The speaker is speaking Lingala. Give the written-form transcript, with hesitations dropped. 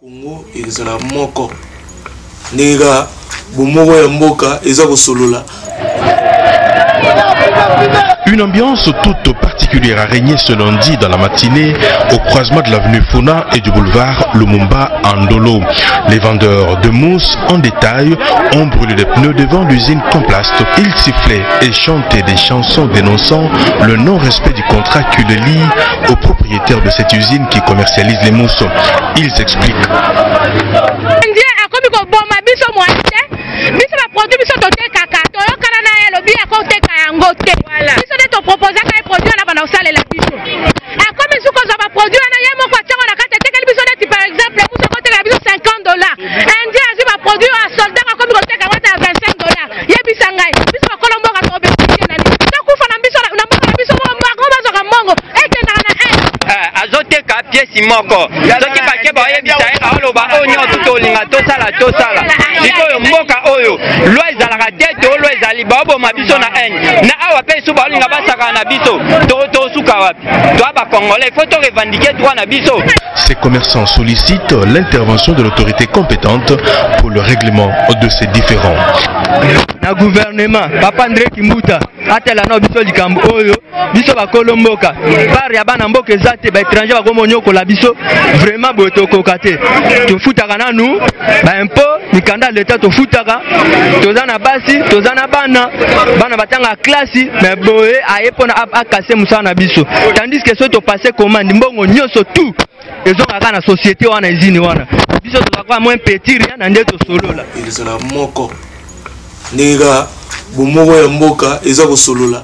Congo ezala moko nega bomoko ya mboka eza kosolola. Une ambiance toute particulière a régné ce lundi dans la matinée au croisement de l'avenue Fona et du boulevard Lumumba à Ndolo. Les vendeurs de mousse en détail ont brûlé les pneus devant l'usine Complast. Ils sifflaient et chantaient des chansons dénonçant le non-respect du contrat qui le lie au propriétaire de cette usine qui commercialise les mousses. Ils expliquent. Moko soki pake baye bisaye aloba onyo tuto linga tosala sikoyo mboka oyo loi ezalaka te to loi ezali babo mabiso na haine na awa pe su balinga basaka na biso to suka wapi to aba congolais faut to revendiquer droit na biso. Ces commerçants sollicitent l'intervention de l'autorité compétente pour le règlement de ces différends. Na gouvernement papa André Kimbuta atela na biso likambo oyo biso bakolomboka par ya bana mboka ezate ba étranger bakomonyo la biso vraiment botokoka te tofutaka nanu ba impôt mikanda l'état tofutaka tozana basi tozana bana batanga classe mais boye ayepona akase musana biso tandis que so to passer commande mbongo nyoso tout ezokaka na société wana izini wana biso tozakwa moins petit rien na ndeto solola ezala moko nega bomoko ya mboka eza kosolola.